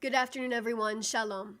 Good afternoon, everyone. Shalom.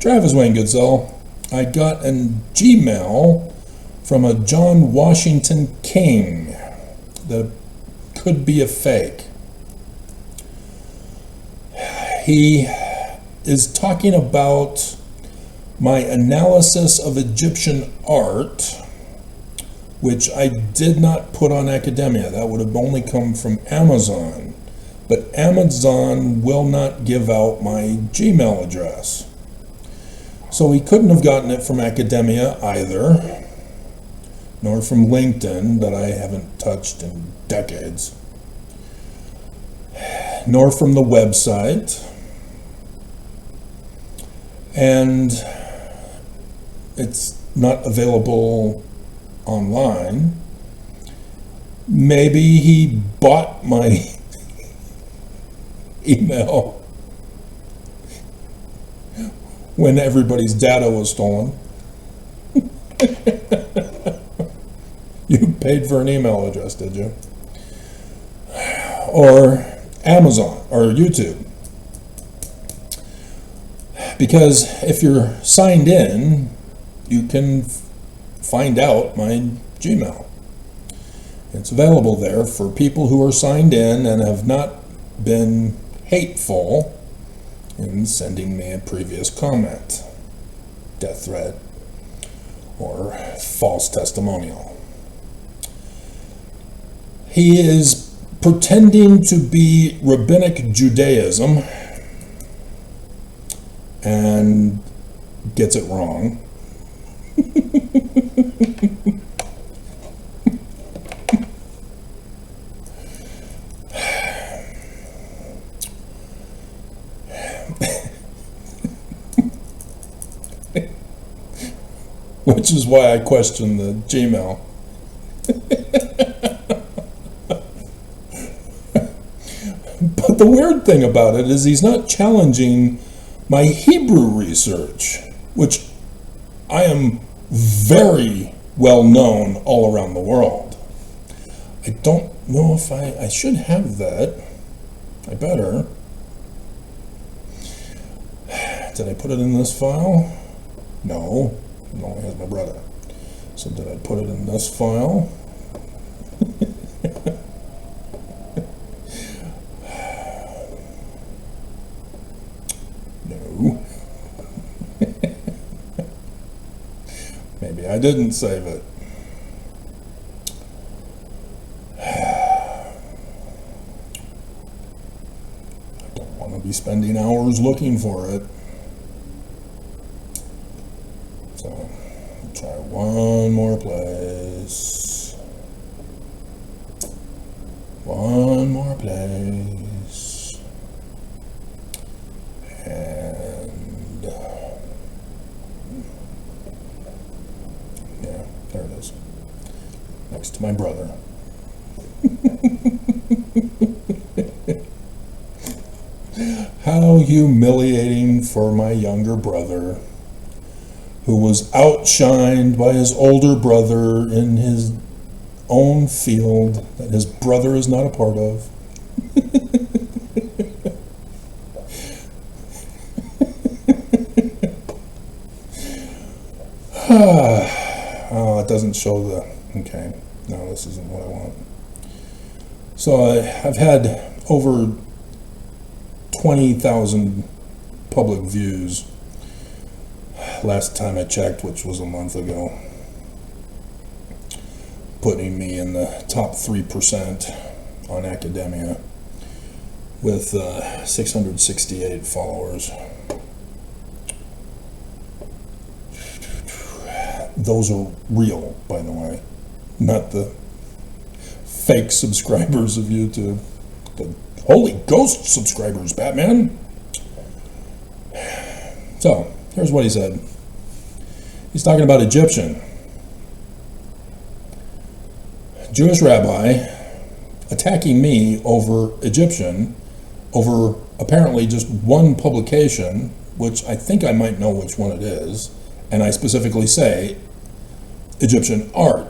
Travis Wayne Goodsell, I got a Gmail from a John Washington King that could be a fake. He is talking about my analysis of Egyptian art, which I did not put on Academia. That would have only come from Amazon. But Amazon will not give out my Gmail address. So he couldn't have gotten it from Academia either, nor from LinkedIn, that I haven't touched in decades, nor from the website. And it's not available online. Maybe he bought my email when everybody's data was stolen. You paid for an email address, did you? Or Amazon or YouTube. Because if you're signed in, you can find out my Gmail. It's available there for people who are signed in and have not been hateful in sending me a previous comment, death threat, or false testimonial. He is pretending to be rabbinic Judaism and gets it wrong. Which is why I question the Gmail. But the weird thing about it is he's not challenging my Hebrew research, which I am very well known all around the world. I don't know if I should have that. I better. Did I put it in this file? No. It only has my brother. So did I put it in this file? No. Maybe I didn't save it. I don't want to be spending hours looking for it. So, try one more place. One more place. And yeah, there it is. Next to my brother. How humiliating for my younger brother, who was outshined by his older brother in his own field that his brother is not a part of. Oh, it doesn't show the... Okay, no, this isn't what I want. So I've had over 20,000 public views last time I checked, which was a month ago, putting me in the top 3% on Academia with 668 followers. Those are real, by the way, not the fake subscribers of YouTube. The holy ghost subscribers, Batman. So, here's what he said. He's talking about Egyptian. Jewish rabbi attacking me over Egyptian, over apparently just one publication, which I think I might know which one it is, and I specifically say Egyptian art.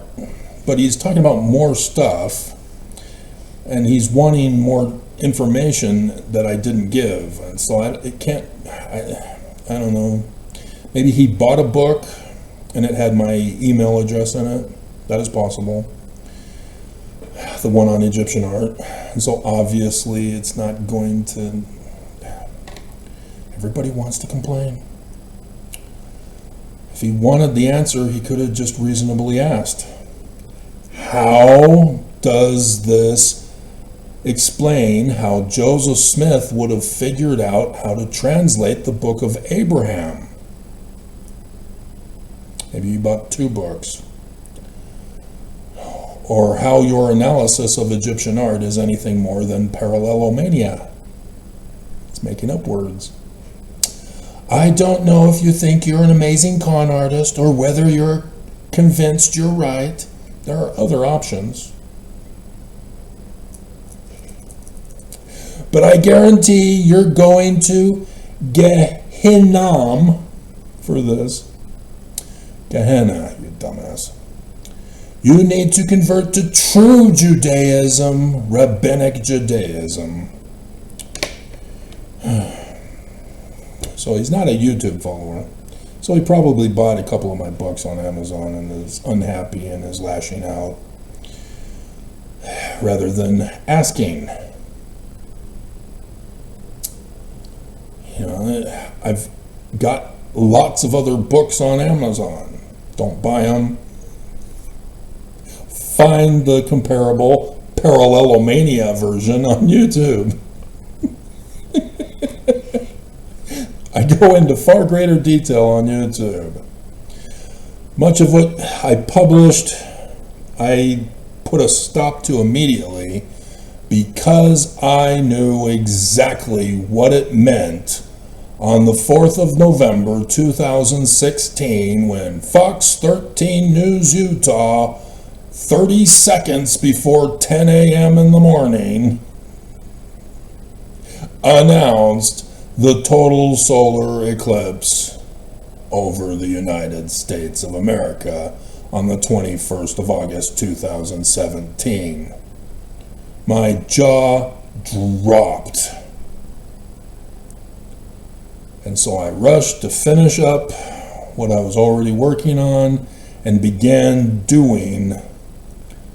But he's talking about more stuff, and he's wanting more information that I didn't give, and so I don't know. Maybe he bought a book and it had my email address in it. That is possible. The one on Egyptian art. And so obviously it's not going to... Everybody wants to complain. If he wanted the answer, he could have just reasonably asked, how does this explain how Joseph Smith would have figured out how to translate the book of Abraham? Maybe you bought 2 books. Or how your analysis of Egyptian art is anything more than parallelomania. It's making up words. I don't know if you think you're an amazing con artist or whether you're convinced you're right. There are other options. But I guarantee you're going to Gehinnom for this. Gehenna, you dumbass. You need to convert to true Judaism, rabbinic Judaism. So he's not a YouTube follower. So he probably bought a couple of my books on Amazon and is unhappy and is lashing out rather than asking. You know, I've got lots of other books on Amazon. Don't buy them. Find the comparable Parallelomania version on YouTube. I go into far greater detail on YouTube. Much of what I published, I put a stop to immediately because I knew exactly what it meant on the 4th of November 2016 when Fox 13 News Utah, 30 seconds before 10 a.m. in the morning, announced the total solar eclipse over the United States of America on the 21st of August 2017. My jaw dropped. And so I rushed to finish up what I was already working on and began doing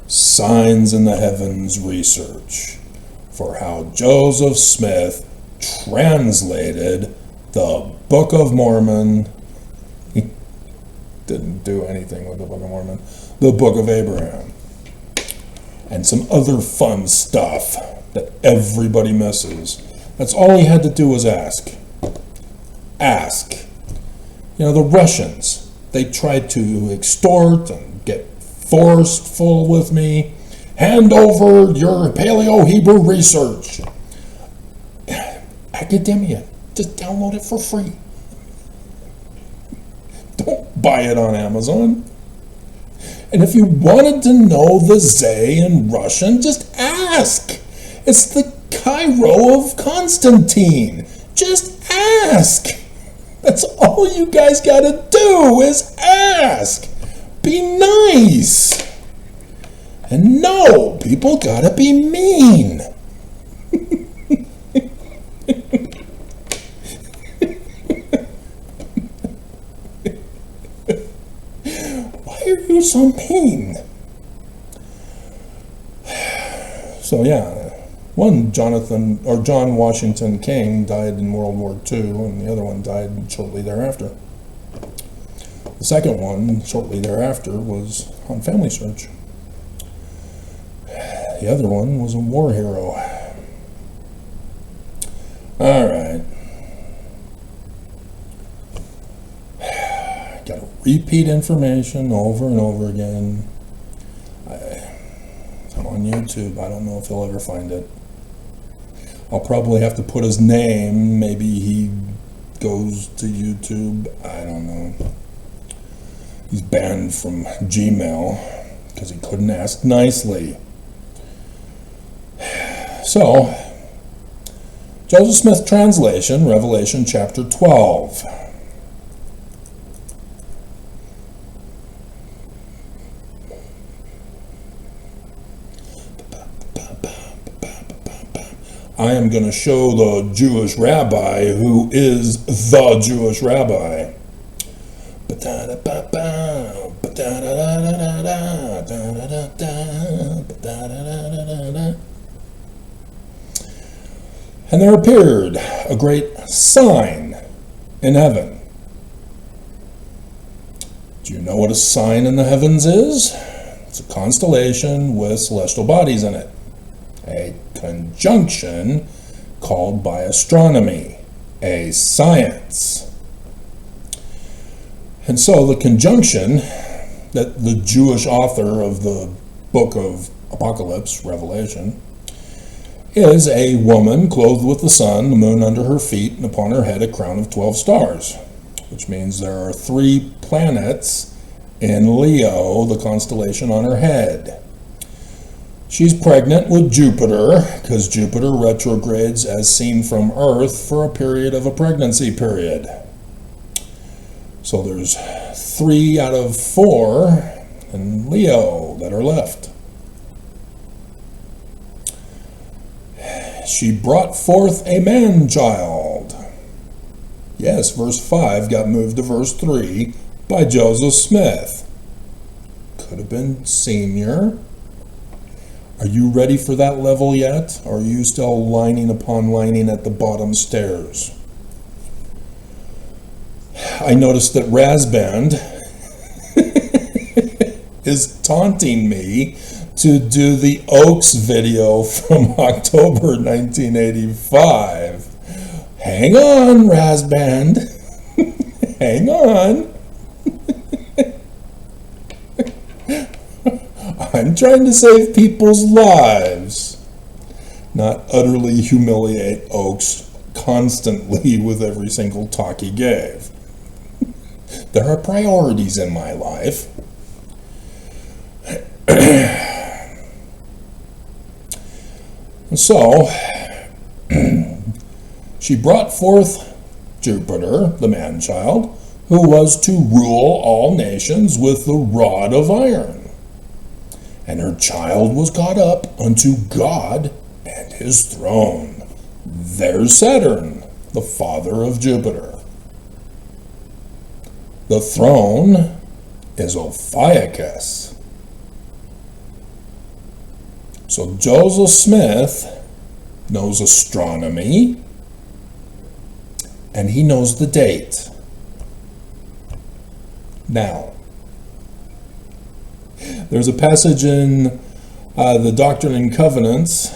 signs in the heavens research for how Joseph Smith translated the Book of Mormon. He didn't do anything with the Book of Mormon. The Book of Abraham. And some other fun stuff that everybody misses. That's all he had to do was ask. Ask. You know, the Russians, they tried to extort and get forceful with me. Hand over your Paleo-Hebrew research. Academia, just download it for free. Don't buy it on Amazon. And if you wanted to know the Zay in Russian, just ask. It's the Cairo of Constantine. Just ask. That's all you guys gotta do is ask. Be nice. And no, people gotta be mean. Why are you so mean? So yeah, one John Washington King died in World War II, and the other one died shortly thereafter. The second one, shortly thereafter, was on Family Search. The other one was a war hero. All right. Got to repeat information over and over again. I'm on YouTube. I don't know if he'll ever find it. I'll probably have to put his name. Maybe he goes to YouTube. I don't know. He's banned from Gmail because he couldn't ask nicely. So, Joseph Smith translation, Revelation chapter 12. I am going to show the Jewish rabbi who is the Jewish rabbi. And there appeared a great sign in heaven. Do you know what a sign in the heavens is? It's a constellation with celestial bodies in it. A conjunction called by astronomy, a science. And so the conjunction that the Jewish author of the book of Apocalypse, Revelation, is a woman clothed with the sun, the moon under her feet, and upon her head a crown of 12 stars, which means there are 3 planets in Leo, the constellation, on her head. She's pregnant with Jupiter, because Jupiter retrogrades as seen from Earth for a period of a pregnancy period. So there's 3 out of 4 in Leo that are left. She brought forth a man-child. Yes, verse 5 got moved to verse 3 by Joseph Smith. Could have been senior. Are you ready for that level yet? Or are you still lining upon lining at the bottom stairs? I noticed that Razband is taunting me to do the Oaks video from October 1985. Hang on, Razband. Hang on. I'm trying to save people's lives, not utterly humiliate Oaks constantly with every single talk he gave. There are priorities in my life. So, she brought forth Jupiter, the man-child, who was to rule all nations with the rod of iron. And her child was caught up unto God and his throne. There's Saturn, the father of Jupiter. The throne is Ophiuchus. So Joseph Smith knows astronomy, and he knows the date. Now, there's a passage in the Doctrine and Covenants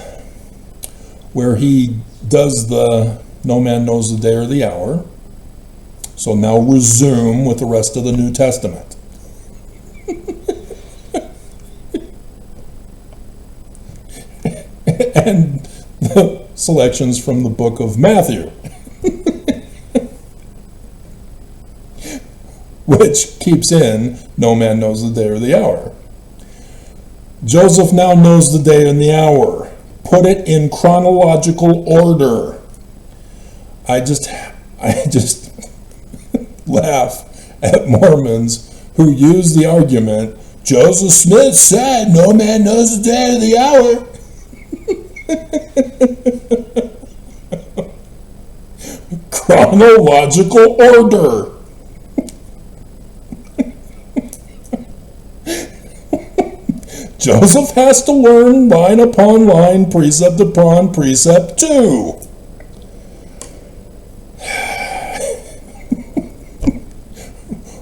where he does the no man knows the day or the hour. So now resume with the rest of the New Testament. And the selections from the book of Matthew, which keeps in no man knows the day or the hour. Joseph now knows the day and the hour. Put it in chronological order. I just laugh at Mormons who use the argument, Joseph Smith said no man knows the day or the hour. Chronological order. Joseph has to learn line upon line, precept upon precept too.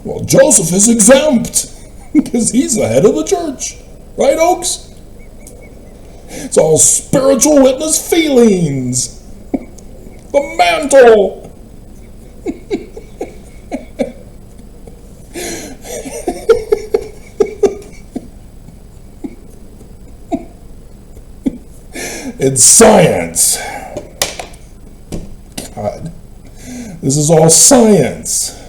Well, Joseph is exempt because he's the head of the church. Right, Oaks? It's all spiritual witness feelings. The mantle. It's science. God, this is all science.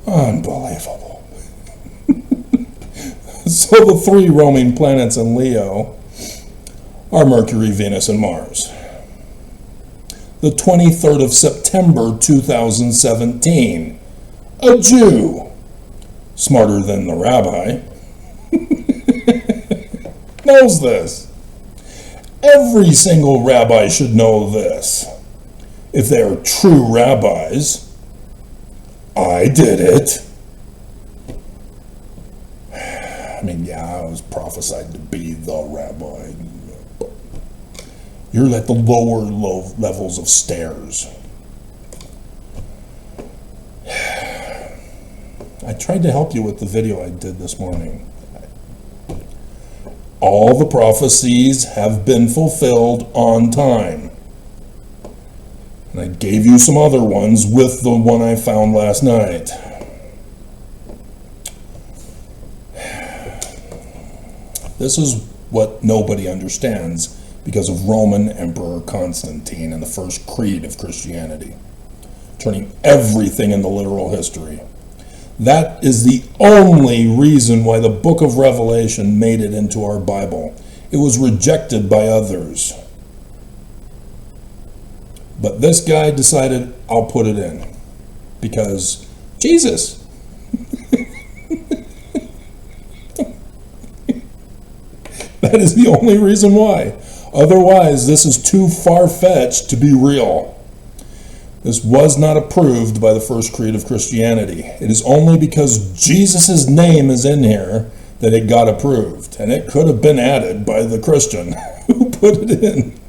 Unbelievable. So the 3 roaming planets in Leo are Mercury, Venus, and Mars. The 23rd of September 2017, a Jew, smarter than the rabbi, knows this. Every single rabbi should know this. If they are true rabbis, I did it. I mean, yeah, I was prophesied to be the rabbi. You're at the lower levels of stairs. I tried to help you with the video I did this morning. All the prophecies have been fulfilled on time. And I gave you some other ones with the one I found last night. This is what nobody understands because of Roman Emperor Constantine and the first creed of Christianity, turning everything into literal history. That is the only reason why the book of Revelation made it into our Bible. It was rejected by others. But this guy decided, I'll put it in. Because Jesus. That is the only reason why. Otherwise, this is too far-fetched to be real. This was not approved by the first creed of Christianity. It is only because Jesus' name is in here that it got approved. And it could have been added by the Christian who put it in.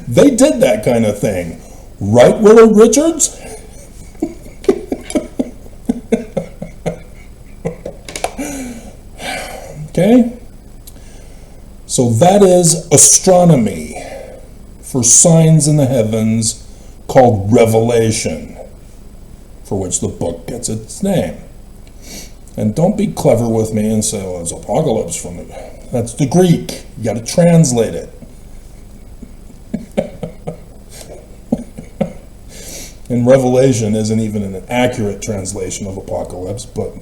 They did that kind of thing. Right, Willard Richards? Okay? So that is astronomy for signs in the heavens called Revelation, for which the book gets its name. And don't be clever with me and say, well, it's apocalypse from it. That's the Greek. You got to translate it. And Revelation isn't even an accurate translation of apocalypse, but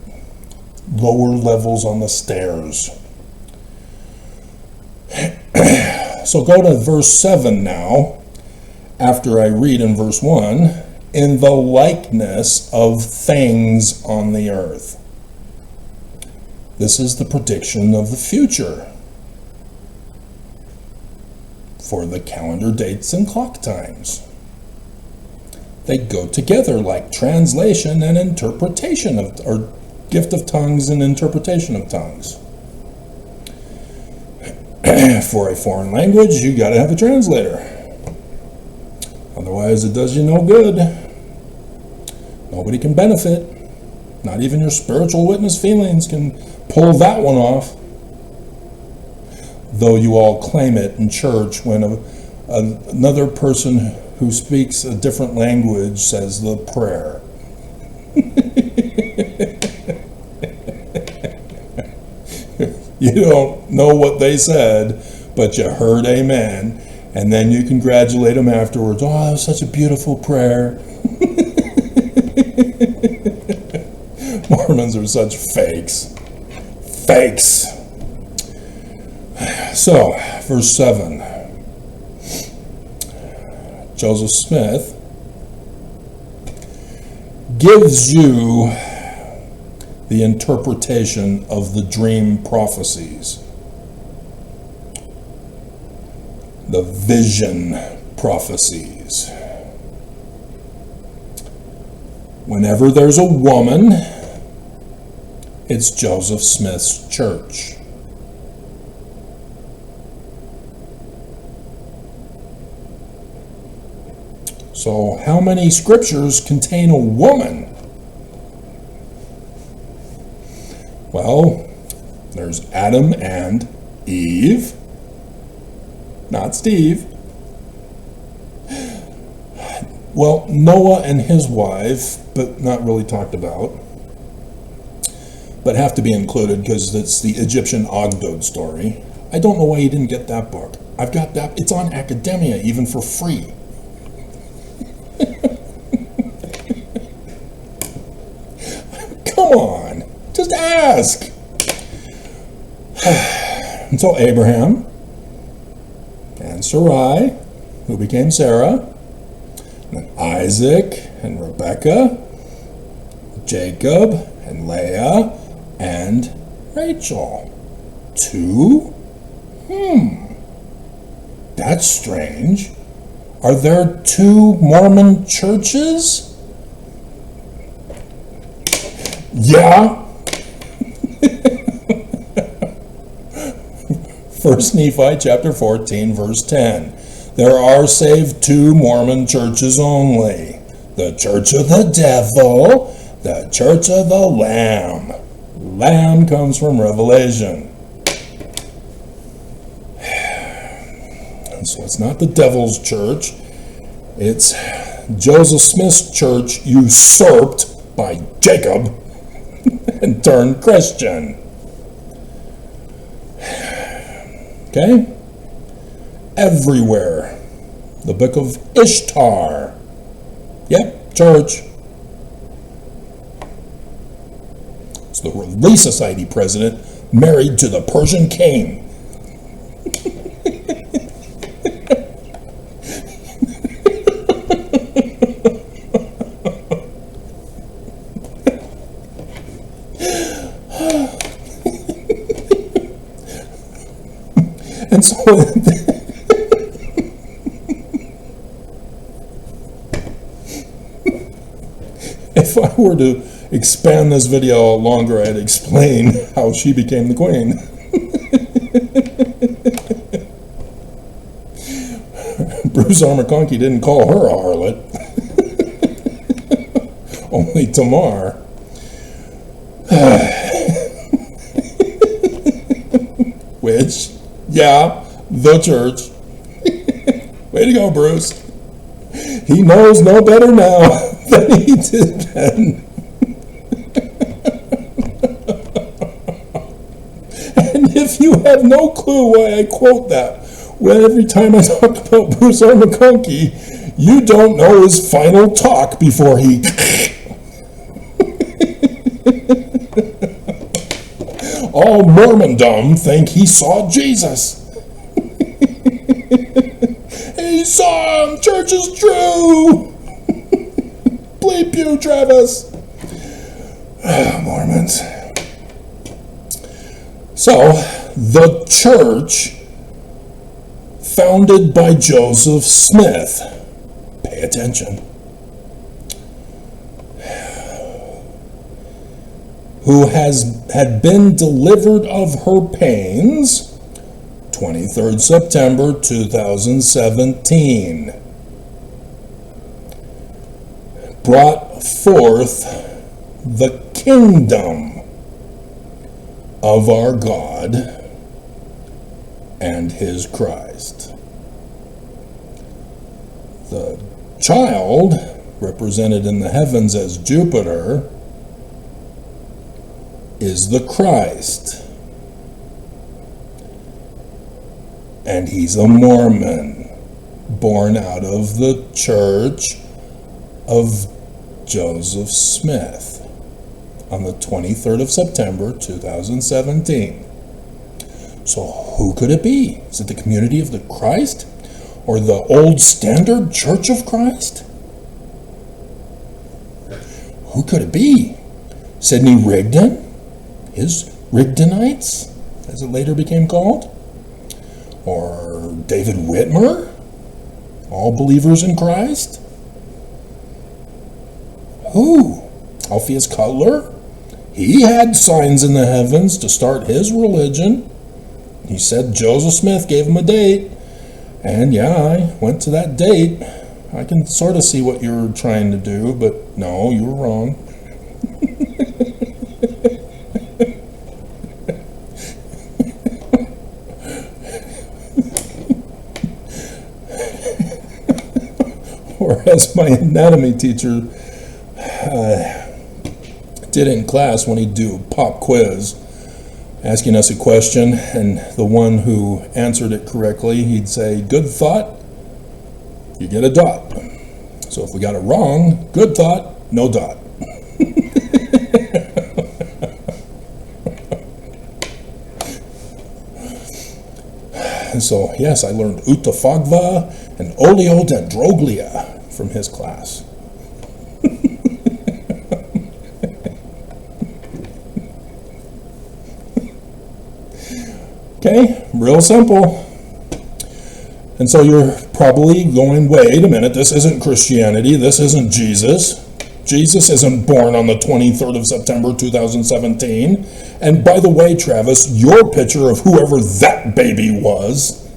lower levels on the stairs. So go to verse 7 now, after I read in verse 1, in the likeness of things on the earth. This is the prediction of the future for the calendar dates and clock times. They go together like translation and interpretation of, or gift of tongues and interpretation of tongues. For a foreign language, you got to have a translator. Otherwise, it does you no good. Nobody can benefit. Not even your spiritual witness feelings can pull that one off. Though you all claim it in church when another person who speaks a different language says the prayer. You don't know what they said, but you heard amen, and then you congratulate them afterwards. Oh, that was such a beautiful prayer. Mormons are such fakes. Fakes. So, verse 7. Joseph Smith gives you the interpretation of the dream prophecies, the vision prophecies. Whenever there's a woman, it's Joseph Smith's church. So how many scriptures contain a woman? Well, there's Adam and Eve, not Steve. Well, Noah and his wife, but not really talked about, but have to be included because it's the Egyptian Ogdod story. I don't know why you didn't get that book. I've got that. It's on Academia, even for free. Come on. Just ask. And so Abraham and Sarai, who became Sarah, and Isaac and Rebekah, Jacob and Leah and Rachel. 2? That's strange. Are there 2 Mormon churches? Yeah. 1 Nephi chapter 14, verse 10. There are save 2 Mormon churches only. The church of the devil, the church of the Lamb. Lamb comes from Revelation. And so it's not the devil's church. It's Joseph Smith's church usurped by Jacob and turned Christian. Okay? Everywhere. The book of Ishtar. Yep, church. It's the Relief Society president married to the Persian king. And so if I were to expand this video longer, I'd explain how she became the queen. Bruce R. McConkie didn't call her a harlot. Only Tamar. Which, yeah, the church. Way to go, Bruce. He knows no better now than he did then. And if you have no clue why I quote that, well, every time I talk about Bruce R. McConkie, you don't know his final talk before he... All Mormondom think he saw Jesus. He saw him! Church is true! Bleep you, Travis! Mormons. So, the church founded by Joseph Smith. Pay attention. Who had been delivered of her pains, 23rd September 2017, brought forth the kingdom of our God and his Christ. The child, represented in the heavens as Jupiter, is the Christ. And he's a Mormon, born out of the church of Joseph Smith on the 23rd of September 2017. So who could it be? Is it the community of the Christ? Or the old standard Church of Christ? Who could it be? Sidney Rigdon? His Rigdonites, as it later became called? Or David Whitmer? All believers in Christ? Who? Alpheus Cutler? He had signs in the heavens to start his religion. He said Joseph Smith gave him a date. And yeah, I went to that date. I can sort of see what you're trying to do, but no, you were wrong. Or as my anatomy teacher did in class when he'd do a pop quiz, asking us a question, and the one who answered it correctly, he'd say, good thought, you get a dot. So if we got it wrong, good thought, no dot. And so, yes, I learned Utafagva and Oleodendroglia from his class. Okay, real simple. And so you're probably going, wait a minute, this isn't Christianity, this isn't Jesus. Jesus isn't born on the 23rd of September 2017. And by the way, Travis, your picture of whoever that baby was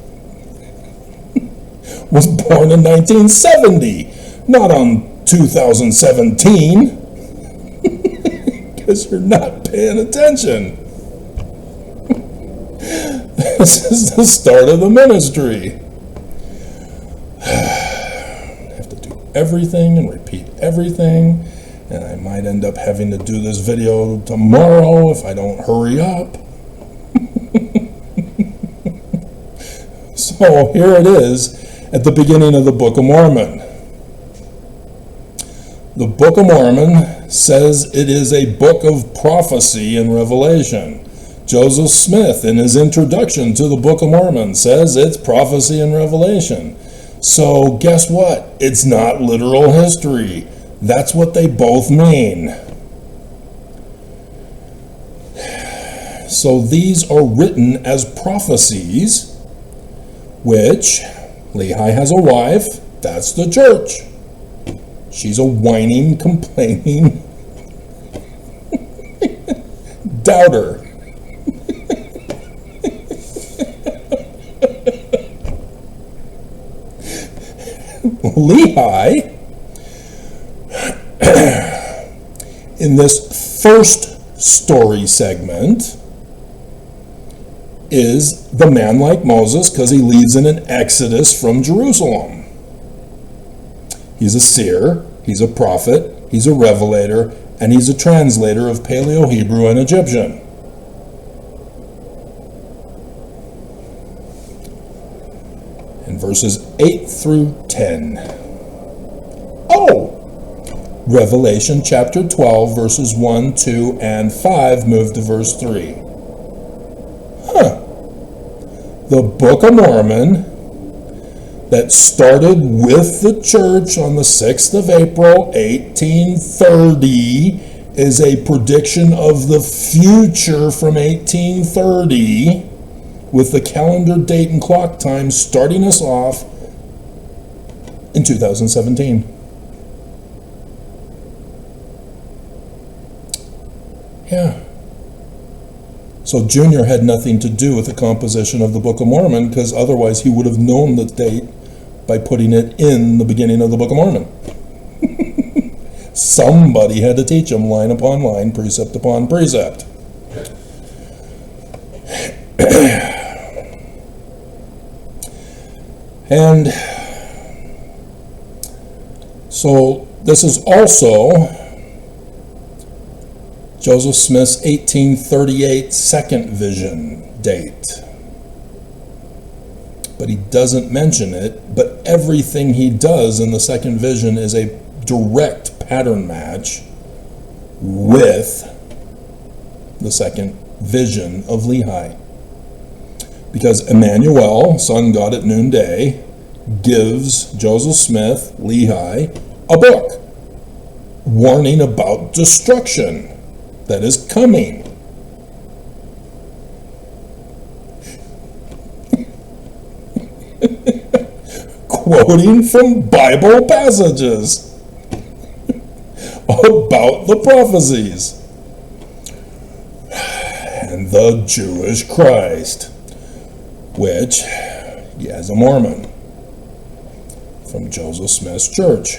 born in 1970, not on 2017, because you're not paying attention. This is the start of the ministry. I have to do everything and repeat everything, and I might end up having to do this video tomorrow if I don't hurry up. So here it is at the beginning of the Book of Mormon. The Book of Mormon says it is a book of prophecy and revelation. Joseph Smith, in his introduction to the Book of Mormon, says it's prophecy and revelation. So guess what? It's not literal history. That's what they both mean. So these are written as prophecies, which Lehi has a wife. That's the church. She's a whining, complaining doubter. Lehi, in this first story segment, is the man like Moses because he leads in an exodus from Jerusalem. He's a seer, he's a prophet, he's a revelator, and he's a translator of Paleo-Hebrew and Egyptian. In verses 8 through 10. Oh! Revelation chapter 12, verses 1, 2, and 5, move to verse 3. The Book of Mormon, that started with the church on the 6th of April, 1830, is a prediction of the future from 1830, with the calendar date and clock time starting us off in 2017. Yeah. So Junior had nothing to do with the composition of the Book of Mormon, because otherwise he would have known the date by putting it in the beginning of the Book of Mormon. Somebody had to teach him line upon line, precept upon precept. And so this is also Joseph Smith's 1838 second vision date. But he doesn't mention it, but everything he does in the second vision is a direct pattern match with the second vision of Lehi. Because Emmanuel, sun god at noonday, gives Joseph Smith, Lehi, a book warning about destruction that is coming. Quoting from Bible passages about the prophecies. And the Jewish Christ, which he has a Mormon from Joseph Smith's church.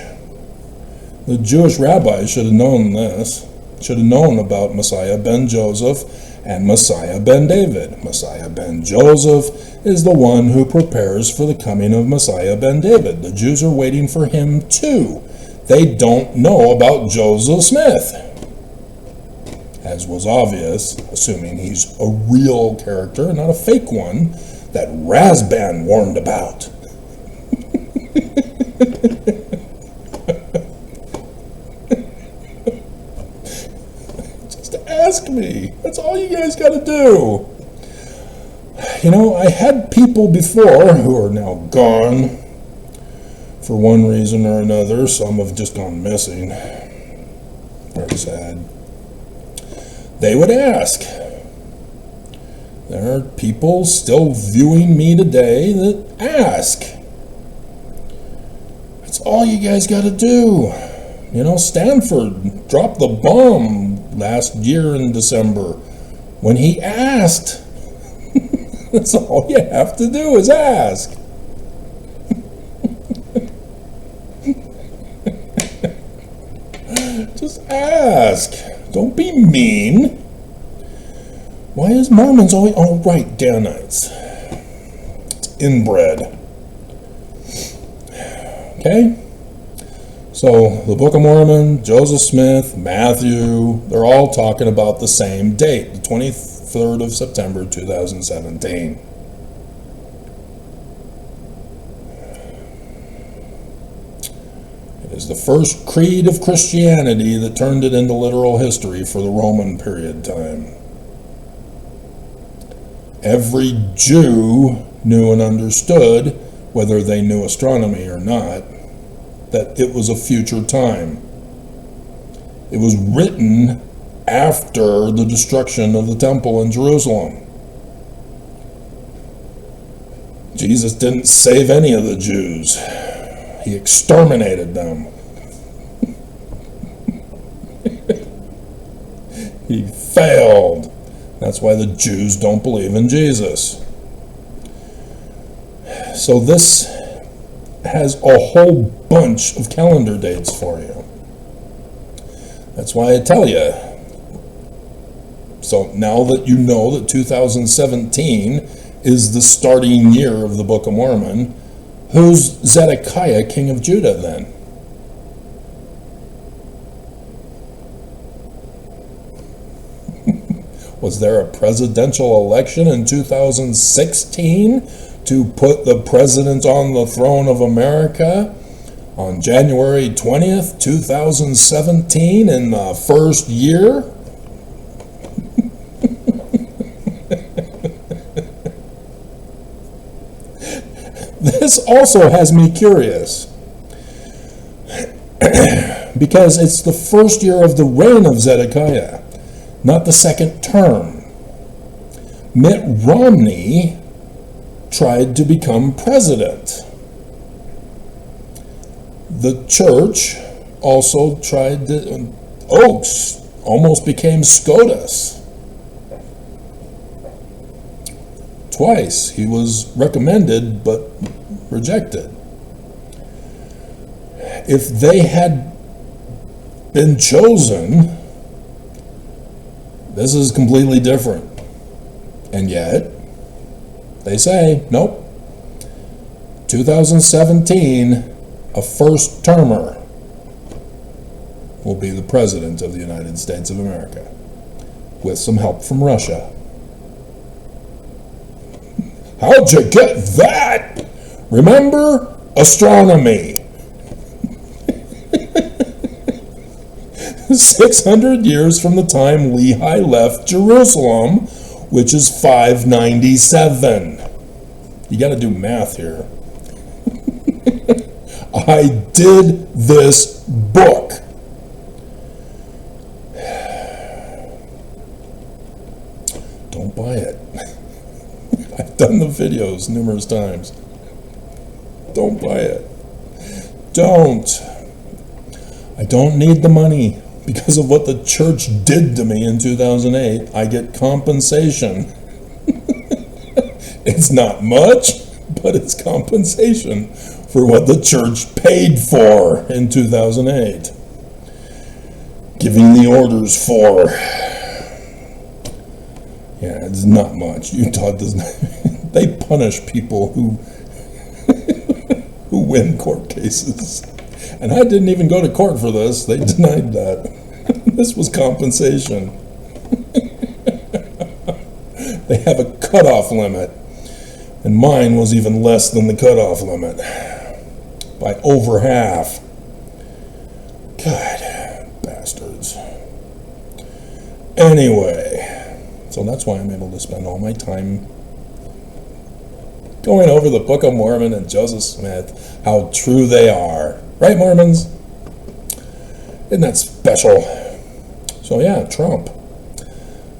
The Jewish rabbis should have known this, should have known about Messiah ben Joseph and Messiah ben David. Messiah ben Joseph is the one who prepares for the coming of Messiah ben David. The Jews are waiting for him too. They don't know about Joseph Smith, as was obvious, assuming he's a real character and not a fake one that Razban warned about. Just ask me. That's all you guys got to do. You know, I had people before who are now gone for one reason or another. Some have just gone missing. Very sad. They would ask, There are people still viewing me today that ask. That's all you guys got to do. Stanford dropped the bomb last year in December. When he asked, that's all you have to do is ask. Just ask. Don't be mean. Why is Mormons always... Oh, right, Danites. It's inbred. Okay? So, the Book of Mormon, Joseph Smith, Matthew, they're all talking about the same date, the 23rd of September, 2017. It is the first creed of Christianity that turned it into literal history for the Roman period time. Every Jew knew and understood, whether they knew astronomy or not, that it was a future time. It was written after the destruction of the temple in Jerusalem. Jesus didn't save any of the Jews. He exterminated them. He failed. That's why the Jews don't believe in Jesus. So this has a whole bunch of calendar dates for you. That's why I tell you. So now that you know that 2017 is the starting year of the Book of Mormon, who's Zedekiah, king of Judah, then? Was there a presidential election in 2016 to put the president on the throne of America on January 20th, 2017 in the first year? This also has me curious because it's the first year of the reign of Zedekiah, not the second term. Mitt Romney tried to become president. The church also tried to... Oaks almost became SCOTUS. Twice he was recommended but rejected. If they had been chosen, this is completely different. And yet, they say, nope, 2017, a first termer will be the president of the United States of America, with some help from Russia. How'd you get that? Remember astronomy. 600 years from the time Lehi left Jerusalem, which is 597. You got to do math here. I did this book. Don't buy it. I've done the videos numerous times. Don't buy it. Don't. I don't need the money because of what the church did to me in 2008. I get compensation. It's not much, but it's compensation for what the church paid for in 2008. Giving the orders for. Yeah, it's not much. Utah does not. They punish people who win court cases. And I didn't even go to court for this. They denied that. This was compensation. They have a cutoff limit. And mine was even less than the cutoff limit. By over half. God, bastards. Anyway. So that's why I'm able to spend all my time going over the Book of Mormon and Joseph Smith, how true they are. Right, Mormons? Isn't that special? So yeah, Trump.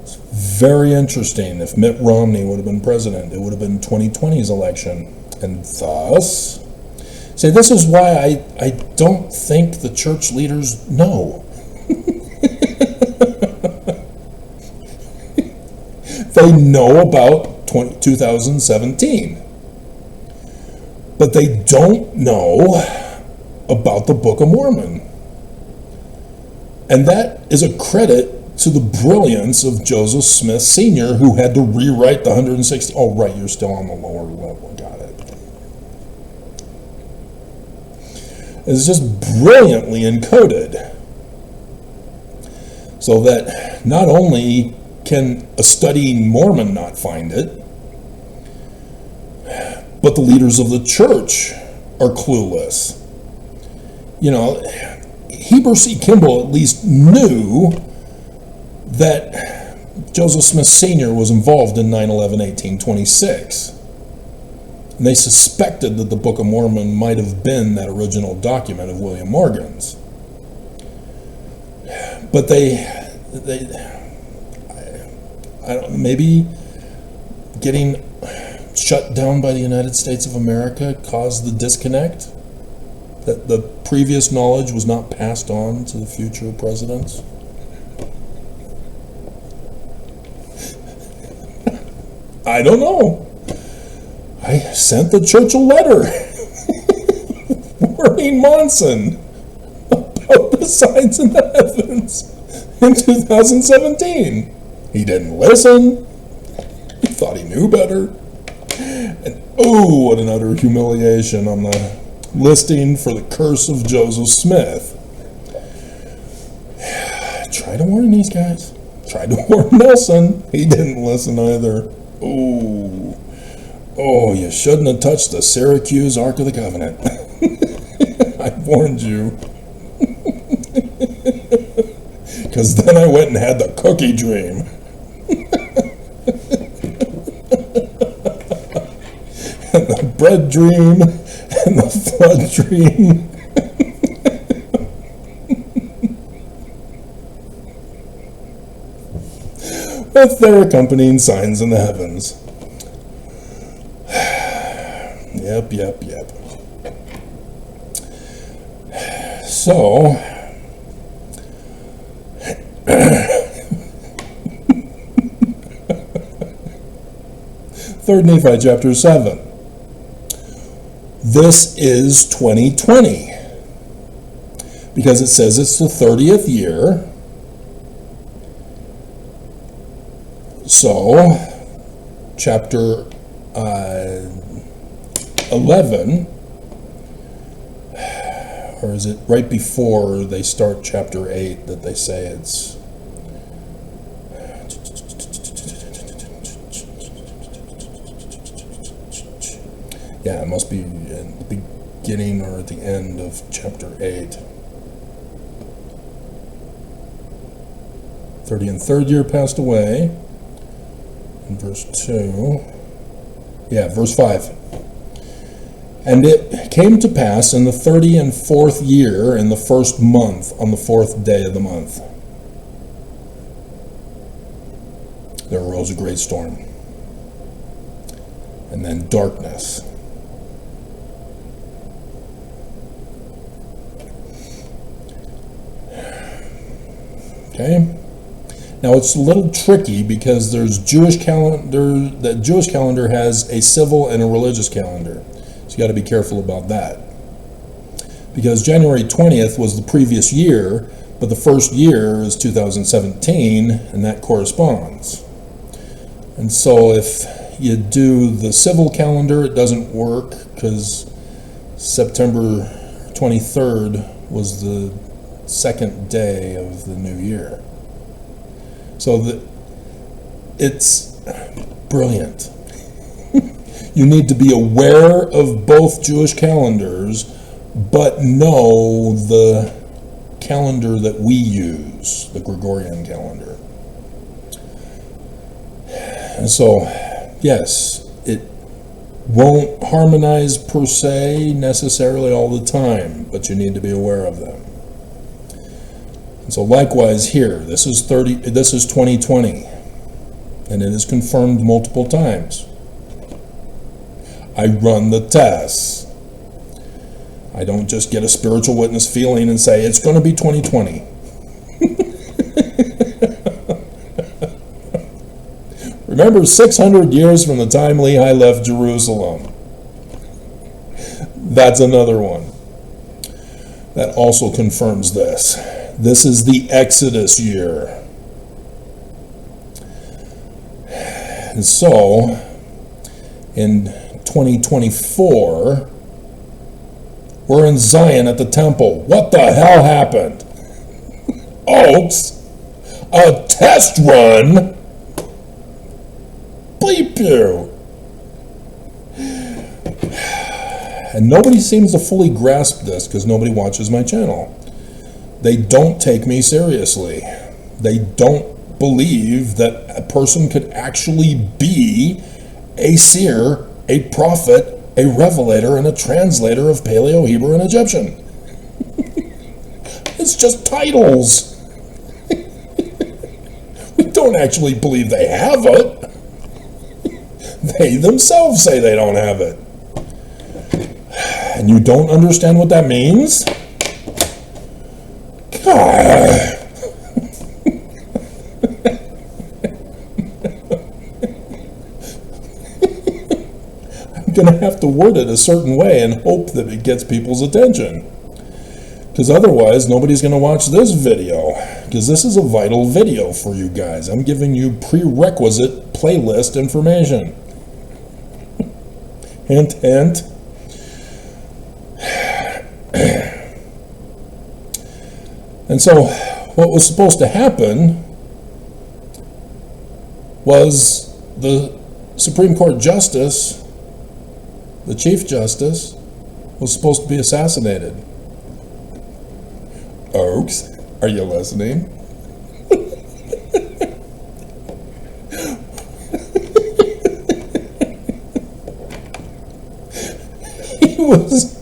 It's very interesting. If Mitt Romney would have been president, it would have been 2020's election. And thus, see, this is why I don't think the church leaders know. They know about 2017, but they don't know about the Book of Mormon. And that is a credit to the brilliance of Joseph Smith Sr., who had to rewrite the 160. Oh, right, you're still on the lower level. Got it. It's just brilliantly encoded, so that not only can a studying Mormon not find it, but the leaders of the church are clueless. You know, Heber C. Kimball at least knew that Joseph Smith Sr. was involved in 9/11/1826. And they suspected that the Book of Mormon might have been that original document of William Morgan's. But I don't, maybe getting shut down by the United States of America caused the disconnect? That the previous knowledge was not passed on to the future presidents? I don't know. I sent the church a letter warning Monson about the signs in the heavens in 2017. He didn't listen. He thought he knew better. And oh, what an utter humiliation on the listing for the curse of Joseph Smith. Tried to warn these guys. Tried to warn Nelson. He didn't listen either. Oh, you shouldn't have touched the Syracuse Ark of the Covenant. I warned you. Because then I went and had the cookie dream. And the bread dream, and the flood dream. With their accompanying signs in the heavens. Yep. So, Third Nephi chapter 7. This is 2020, because it says it's the 30th year. So, chapter 11, or is it right before they start chapter 8 that they say it's... Yeah, it must be at the beginning or at the end of chapter 8. 30 and third year passed away. In verse 2. Yeah, verse 5. And it came to pass in the 34th year, in the first month, on the 4th day of the month, there arose a great storm, and then darkness. Okay? Now it's a little tricky because there's Jewish calendar, that Jewish calendar has a civil and a religious calendar. So you got to be careful about that. Because January 20th was the previous year, but the first year is 2017, and that corresponds. And so if you do the civil calendar, it doesn't work because September 23rd was the second day of the new year. So it's brilliant. You need to be aware of both Jewish calendars, but know the calendar that we use, the Gregorian calendar. And so, yes, it won't harmonize per se necessarily all the time, but you need to be aware of them. And so likewise here, this is 2020. and it is confirmed multiple times. I run the tests. I don't just get a spiritual witness feeling and say, it's going to be 2020. Remember, 600 years from the time Lehi left Jerusalem. That's another one. That also confirms this. This is the Exodus year. And so, in 2024, we're in Zion at the temple. What the hell happened? Oaks, a test run? Bleep you. And nobody seems to fully grasp this because nobody watches my channel. They don't take me seriously. They don't believe that a person could actually be a seer, a prophet, a revelator, and a translator of Paleo, Hebrew, and Egyptian. It's just titles. We don't actually believe they have it. They themselves say they don't have it. And you don't understand what that means? God. I'm going to have to word it a certain way and hope that it gets people's attention. Because otherwise, nobody's going to watch this video. Because this is a vital video for you guys. I'm giving you prerequisite playlist information. Hint, hint. And so, what was supposed to happen was the Supreme Court Justice, the Chief Justice, was supposed to be assassinated. Oaks, are you listening? He was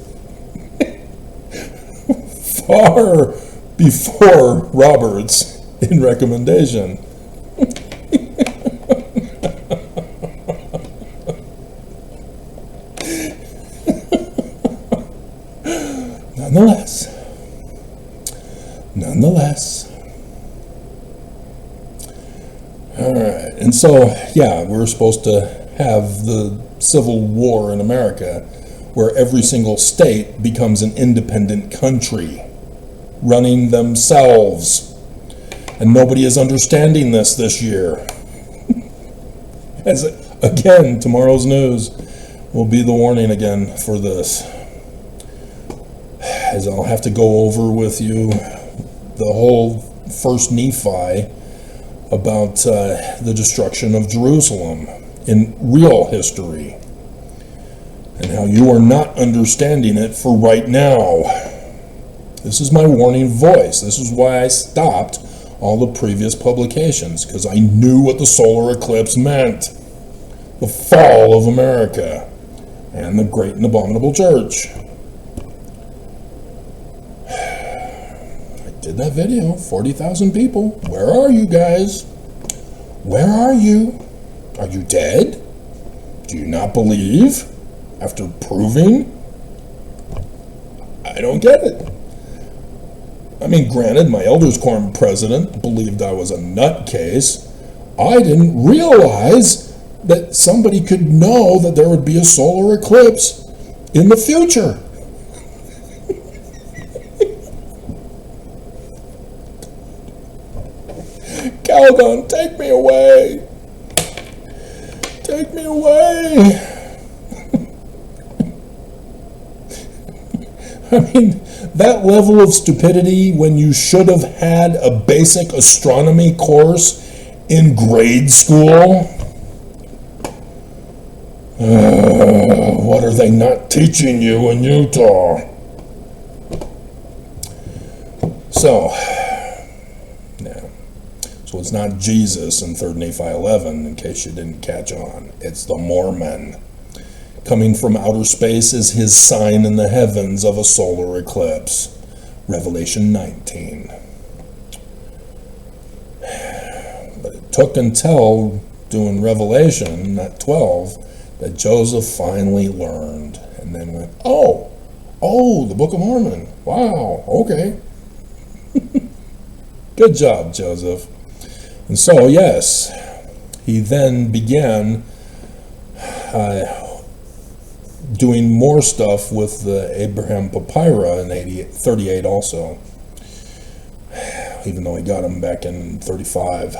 far before Roberts in recommendation. Nonetheless. All right, and so, yeah, we're supposed to have the Civil War in America where every single state becomes an independent country, running themselves. And nobody is understanding this year. As again, tomorrow's news will be the warning again for this. As I'll have to go over with you the whole First Nephi about the destruction of Jerusalem in real history, and how you are not understanding it for right now. This is my warning voice. This is why I stopped all the previous publications, because I knew what the solar eclipse meant. The fall of America and the great and abominable church. I did that video, 40,000 people. Where are you guys? Where are you? Are you dead? Do you not believe? After proving? I don't get it. I mean, granted, my Elders Quorum president believed I was a nutcase. I didn't realize that somebody could know that there would be a solar eclipse in the future. Calgon, take me away. Take me away. I mean, that level of stupidity when you should have had a basic astronomy course in grade school. What are they not teaching you in Utah? So, yeah. So it's not Jesus in 3 Nephi 11, in case you didn't catch on. It's the Mormon. Coming from outer space is his sign in the heavens of a solar eclipse. Revelation 19. But it took until doing Revelation at 12 that Joseph finally learned, and then went, oh, the Book of Mormon. Wow, okay. Good job, Joseph. And so, yes, he then began doing more stuff with the Abraham Papyra in 38 also, even though he got them back in 35.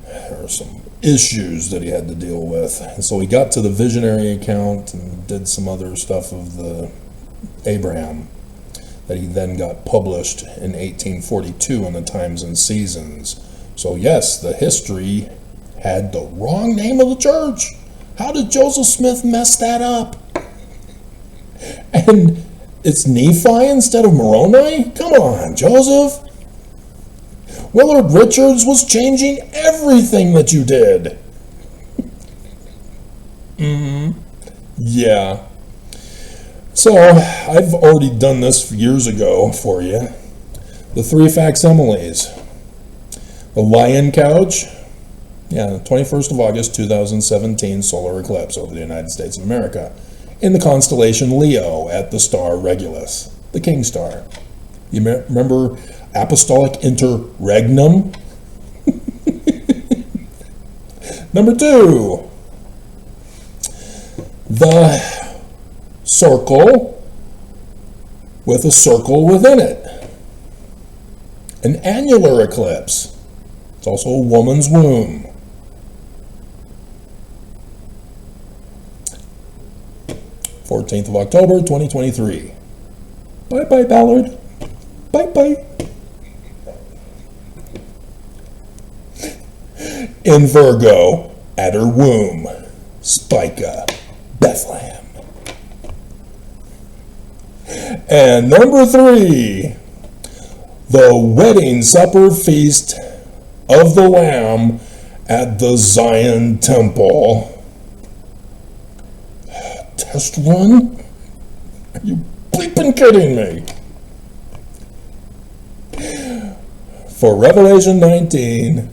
There were some issues that he had to deal with. And so he got to the visionary account and did some other stuff of the Abraham that he then got published in 1842 in the Times and Seasons. So yes, the history had the wrong name of the church. How did Joseph Smith mess that up? And it's Nephi instead of Moroni? Come on, Joseph. Willard Richards was changing everything that you did. Yeah. So, I've already done this years ago for you. The 3 facsimiles. The Lion Couch. Yeah, 21st of August 2017 solar eclipse over the United States of America. In the constellation Leo at the star Regulus, the King Star. You remember Apostolic Interregnum? Number 2, the circle with a circle within it. An annular eclipse. It's also a woman's womb. 14th of October, 2023. Bye-bye, Ballard. Bye-bye. In Virgo, at her womb, Spica, Bethlehem. And number 3, the wedding supper feast of the Lamb at the Zion Temple. Test run? Are you bleeping kidding me? For Revelation 19,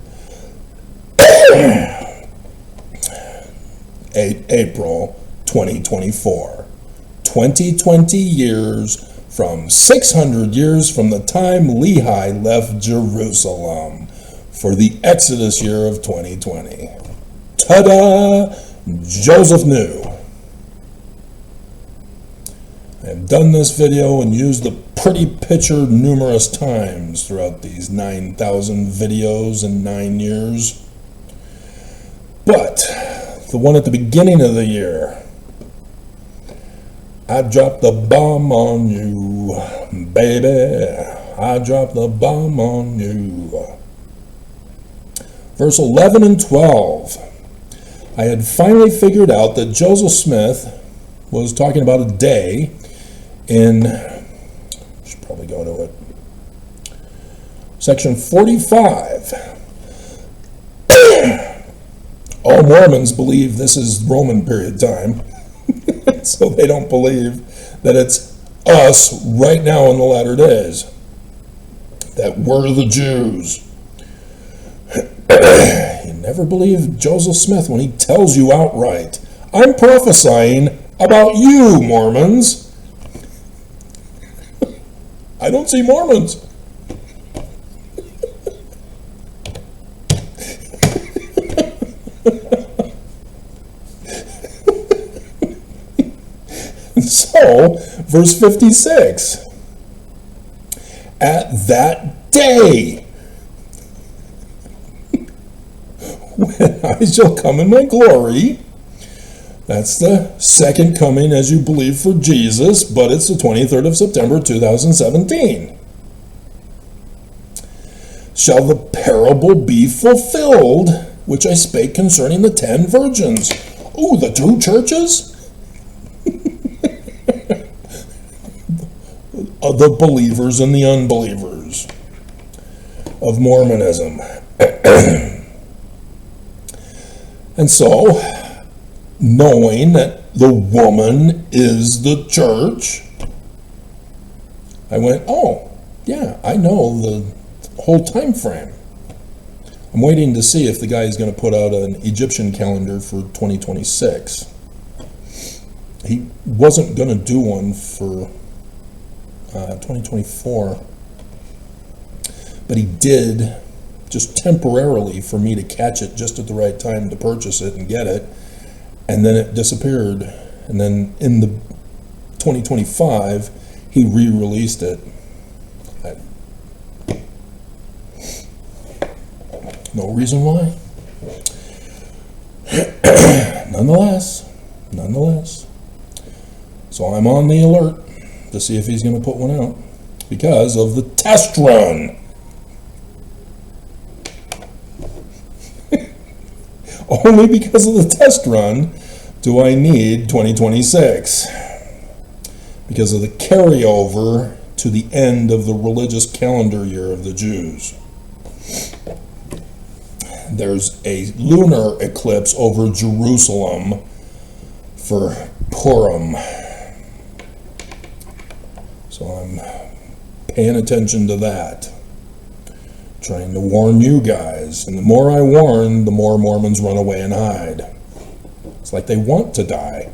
April 2024. 2020 years from 600 years from the time Lehi left Jerusalem for the Exodus year of 2020. Ta-da! Joseph knew. I have done this video and used the pretty picture numerous times throughout these 9,000 videos in 9 years. But the one at the beginning of the year, I dropped the bomb on you, baby. I dropped the bomb on you. Verse 11 and 12. I had finally figured out that Joseph Smith was talking about a day in, should probably go to it, section 45. All Mormons believe this is Roman period time, so they don't believe that it's us right now in the latter days, that we're the Jews. You never believe Joseph Smith when he tells you outright, I'm prophesying about you, Mormons. I don't see Mormons. So, verse 56. At that day, when I shall come in my glory. That's the second coming, as you believe, for Jesus, but it's the 23rd of September, 2017. Shall the parable be fulfilled, which I spake concerning the 10 virgins? Ooh, the 2 churches? The believers and the unbelievers of Mormonism. And so, knowing that the woman is the church, I went, oh, yeah, I know the whole time frame. I'm waiting to see if the guy is going to put out an Egyptian calendar for 2026. He wasn't going to do one for 2024, but he did, just temporarily, for me to catch it just at the right time to purchase it and get it, and then it disappeared. And then in the 2025, he re-released it. No reason why. Nonetheless. So I'm on the alert to see if he's going to put one out because of the test run. Only because of the test run do I need 2026. Because of the carryover to the end of the religious calendar year of the Jews. There's a lunar eclipse over Jerusalem for Purim. So I'm paying attention to that. Trying to warn you guys. And the more I warn, the more Mormons run away and hide. It's like they want to die.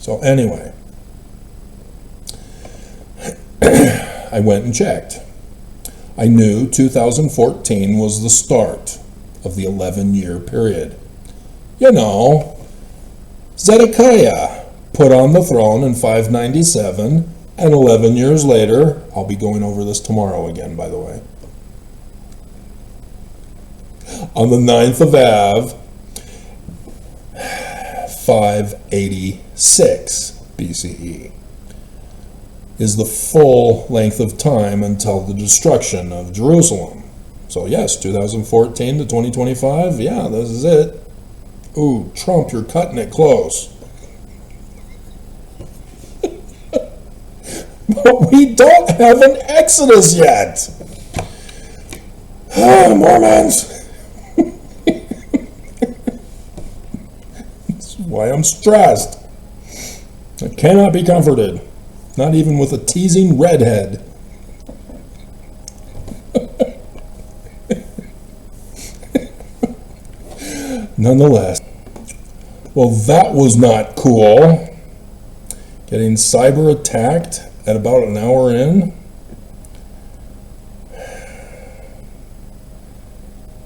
So anyway, I went and checked. I knew 2014 was the start of the 11-year period. You know, Zedekiah put on the throne in 597, and 11 years later, I'll be going over this tomorrow again, by the way, on the 9th of Av, 586 BCE, is the full length of time until the destruction of Jerusalem. So yes, 2014 to 2025, yeah, this is it. Ooh, Trump, you're cutting it close. But we don't have an Exodus yet. Mormons. That's why I'm stressed. I cannot be comforted. Not even with a teasing redhead. Nonetheless. Well, that was not cool. Getting cyber attacked at about an hour in.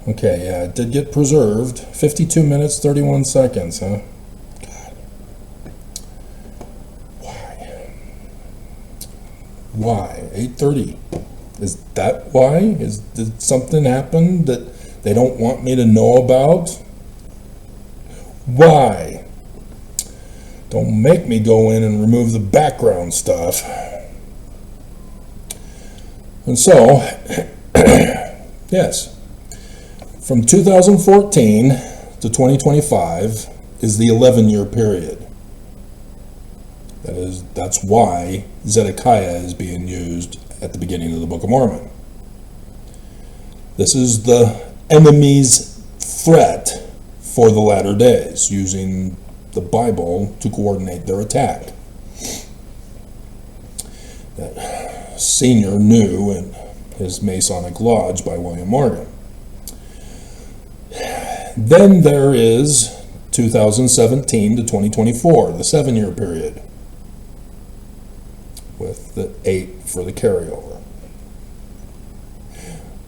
Okay, yeah, it did get preserved. 52 minutes, 31 seconds, huh? God. Why? 8:30. Is that why? Did something happen that they don't want me to know about? Why? Don't make me go in and remove the background stuff. And so, yes, from 2014 to 2025 is the 11-year period. That's why Zedekiah is being used at the beginning of the Book of Mormon. This is the enemy's threat for the latter days, using the Bible to coordinate their attack. That Senior knew in his Masonic Lodge by William Morgan. Then there is 2017 to 2024, the 7-year period, with the 8 for the carryover.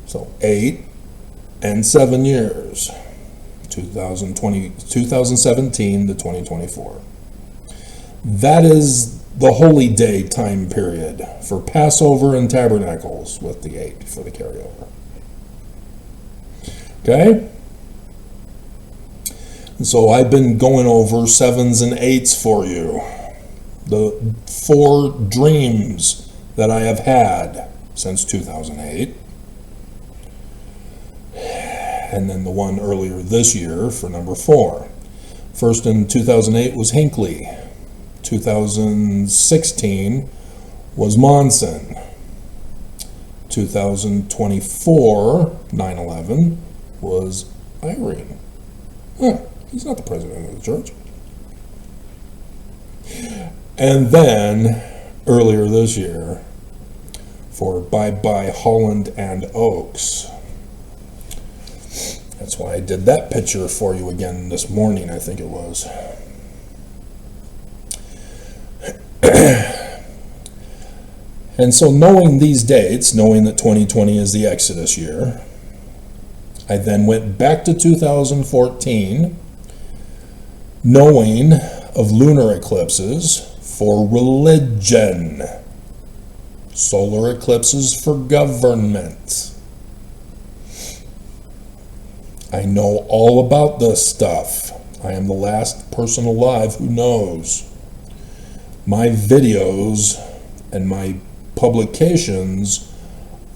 So 8 and 7 years, 2017 to 2024. That is the holy day time period for Passover and Tabernacles, with the 8 for the carryover. Okay? And so I've been going over 7s and 8s for you. The 4 dreams that I have had since 2008. And then the one earlier this year for number 4. First in 2008 was Hinckley. 2016 was Monson. 2024, 9/11, was Irene. He's not the president of the church. And then, earlier this year, for Bye Bye Holland and Oaks. That's why I did that picture for you again this morning, I think it was. And so knowing these dates, knowing that 2020 is the Exodus year, I then went back to 2014, knowing of lunar eclipses for religion, solar eclipses for government. I know all about this stuff. I am the last person alive who knows. My videos and my publications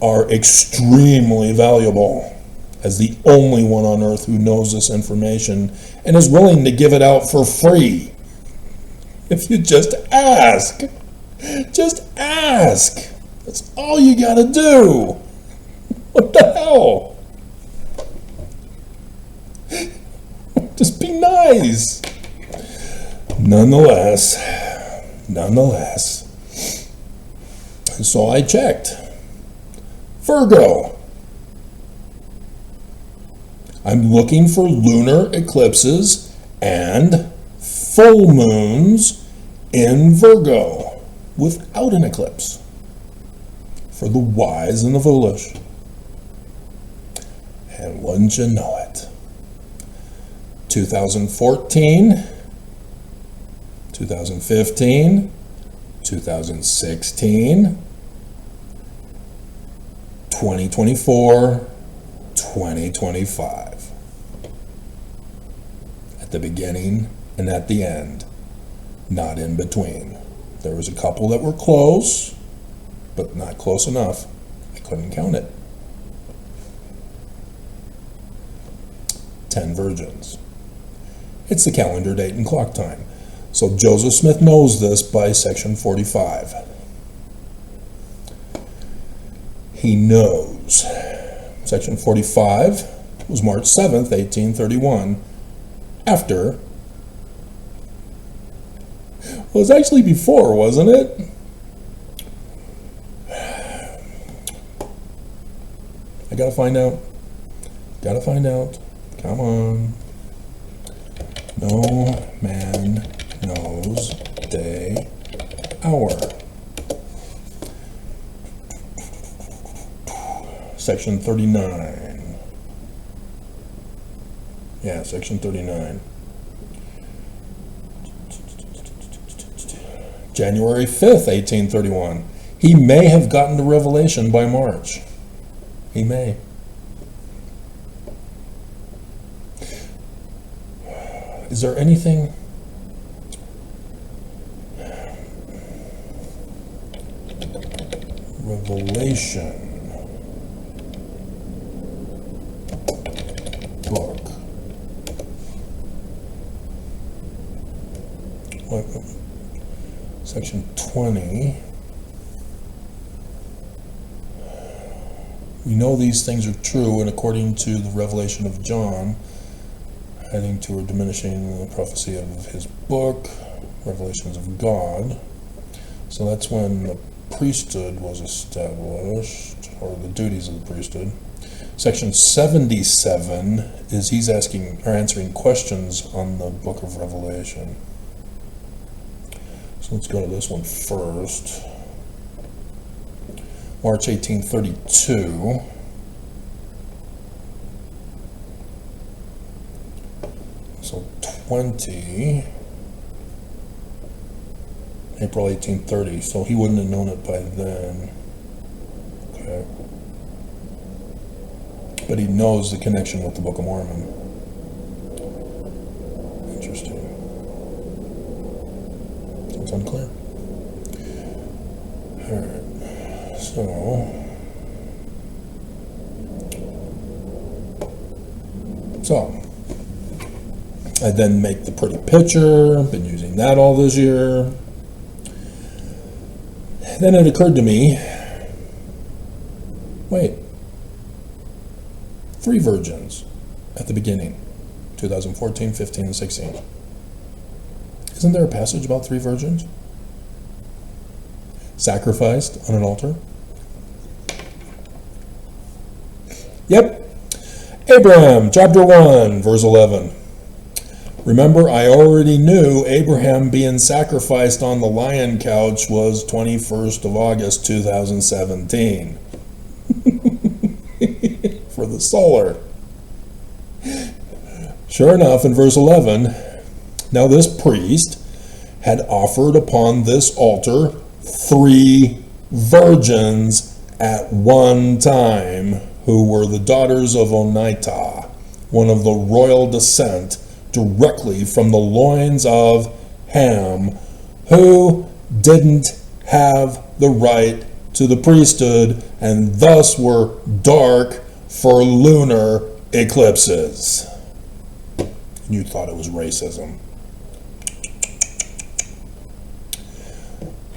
are extremely valuable, as the only one on earth who knows this information and is willing to give it out for free. If you just ask. Just ask. That's all you gotta do. What the hell? Just be nice. Nonetheless, so I checked. Virgo. I'm looking for lunar eclipses and full moons in Virgo without an eclipse, for the wise and the foolish. And wouldn't you know it, 2014, 2015, 2016, 2024, 2025. At the beginning and at the end, not in between. There was a couple that were close, but not close enough. I couldn't count it. 10 virgins. It's the calendar date and clock time. So Joseph Smith knows this by section 45. He knows. Section 45 was March 7th, 1831, after, well, it was actually before, wasn't it? I gotta find out. Come on. No man knows day, hour. Section 39. Yeah, section 39. January 5th, 1831. He may have gotten to Revelation by March. He may. Is there anything? Revelation book. What? Section 20. We know these things are true, and according to the revelation of John, adding to or diminishing the prophecy of his book, Revelations of God. So that's when the priesthood was established, or the duties of the priesthood. Section 77 is he's asking or answering questions on the book of Revelation. So let's go to this one first. March 1832. So 20, April 1830, so he wouldn't have known it by then. Okay. But he knows the connection with the Book of Mormon. Interesting. So it's unclear. Alright, so I then make the pretty picture, been using that all this year. Then it occurred to me, wait, 3 virgins at the beginning, 2014, 15, and 16. Isn't there a passage about 3 virgins? Sacrificed on an altar? Yep. Abraham, chapter 1, verse 11. Remember, I already knew Abraham being sacrificed on the lion couch was 21st of August, 2017. For the solar. Sure enough, in verse 11, now this priest had offered upon this altar 3 virgins at one time, who were the daughters of Onitah, one of the royal descent, directly from the loins of Ham, who didn't have the right to the priesthood and thus were dark for lunar eclipses. You thought it was racism.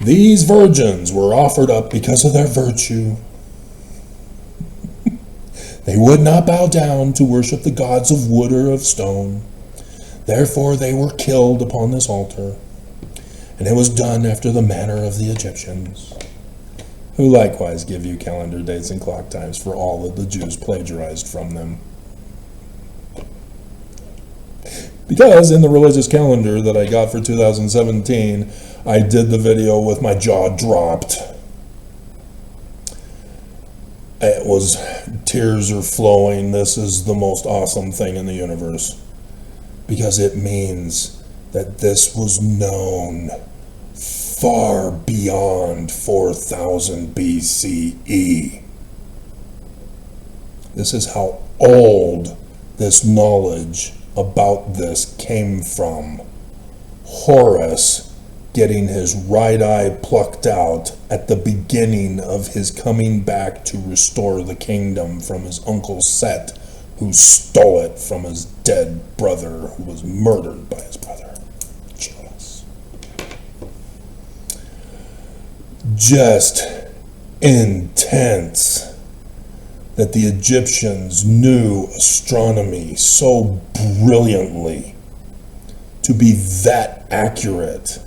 These virgins were offered up because of their virtue. They would not bow down to worship the gods of wood or of stone. Therefore they were killed upon this altar. And it was done after the manner of the Egyptians, who likewise give you calendar dates and clock times for all that the Jews plagiarized from them. Because in the religious calendar that I got for 2017, I did the video with my jaw dropped. It was, tears are flowing. This is the most awesome thing in the universe. Because it means that this was known far beyond 4000 BCE. This is how old this knowledge about this came from. Horus getting his right eye plucked out at the beginning of his coming back to restore the kingdom from his uncle Set, who stole it from his dead brother, who was murdered by his brother. Jealous. Just intense that the Egyptians knew astronomy so brilliantly to be that accurate,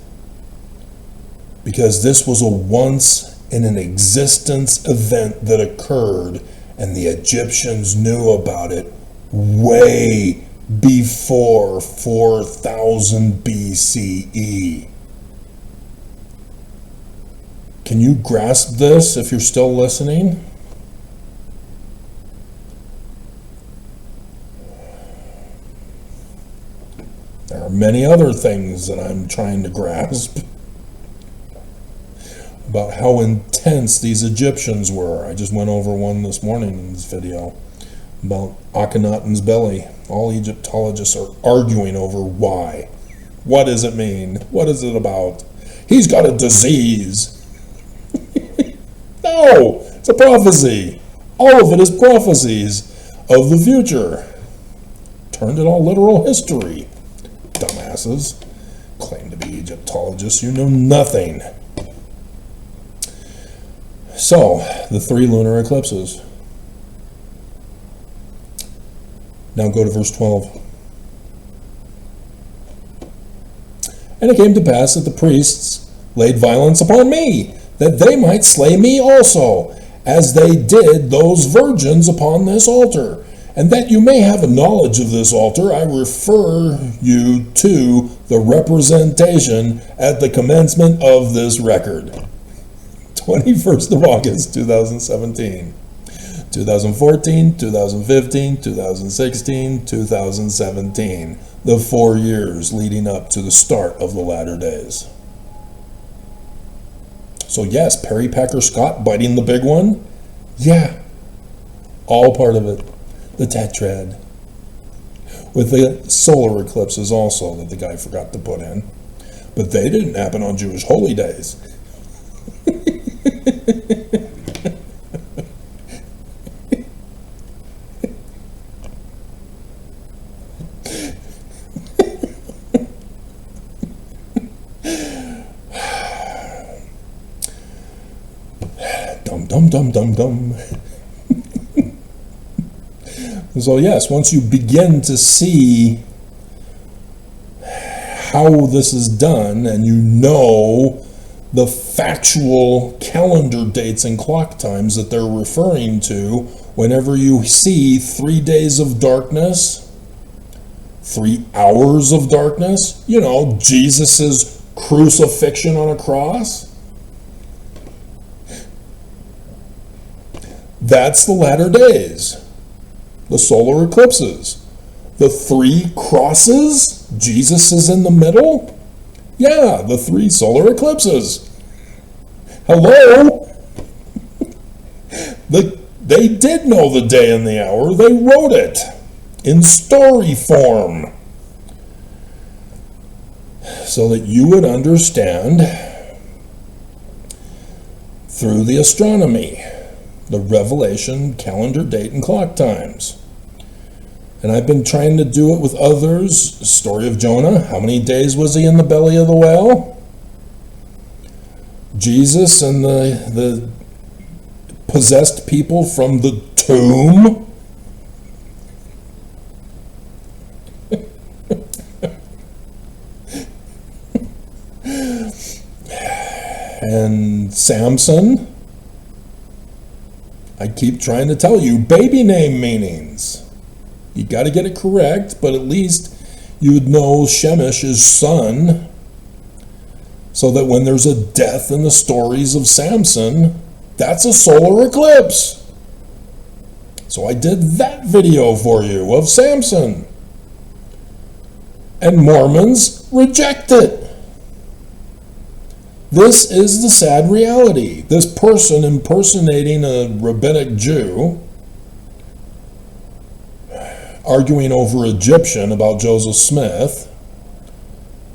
because this was a once in an existence event that occurred, and the Egyptians knew about it way before 4000 BCE. Can you grasp this if you're still listening? There are many other things that I'm trying to grasp about how intense these Egyptians were. I just went over one this morning in this video about Akhenaten's belly. All Egyptologists are arguing over why. What does it mean? What is it about? He's got a disease. No, it's a prophecy. All of it is prophecies of the future. Turned it all literal history. Dumbasses. Claim to be Egyptologists. You know nothing. So, the 3 lunar eclipses. Now go to verse 12. And it came to pass that the priests laid violence upon me, that they might slay me also, as they did those virgins upon this altar. And that you may have a knowledge of this altar, I refer you to the representation at the commencement of this record. 21st of August, 2017. 2014, 2015, 2016, 2017. The 4 years leading up to the start of the latter days. So yes, Perry Packer Scott biting the big one? Yeah. All part of it. The tetrad. With the solar eclipses also that the guy forgot to put in. But they didn't happen on Jewish holy days. Dum. So yes, once you begin to see how this is done, and you know the factual calendar dates and clock times that they're referring to, Whenever you see 3 days of darkness, 3 hours of darkness, Jesus' crucifixion on a cross, that's the latter days, the solar eclipses. The 3 crosses, Jesus is in the middle. Yeah, the 3 solar eclipses. Hello? They did know the day and the hour. They wrote it in story form so that you would understand through the astronomy, the revelation, calendar, date, and clock times. And I've been trying to do it with others. Story of Jonah. How many days was he in the belly of the whale? Jesus and the possessed people from the tomb. And Samson. I keep trying to tell you, baby name meanings. You got to get it correct, but at least you would know Shemesh is son, so that when there's a death in the stories of Samson, that's a solar eclipse. So I did that video for you of Samson. And Mormons reject it. This is the sad reality. This person impersonating a rabbinic Jew, arguing over Egyptian about Joseph Smith,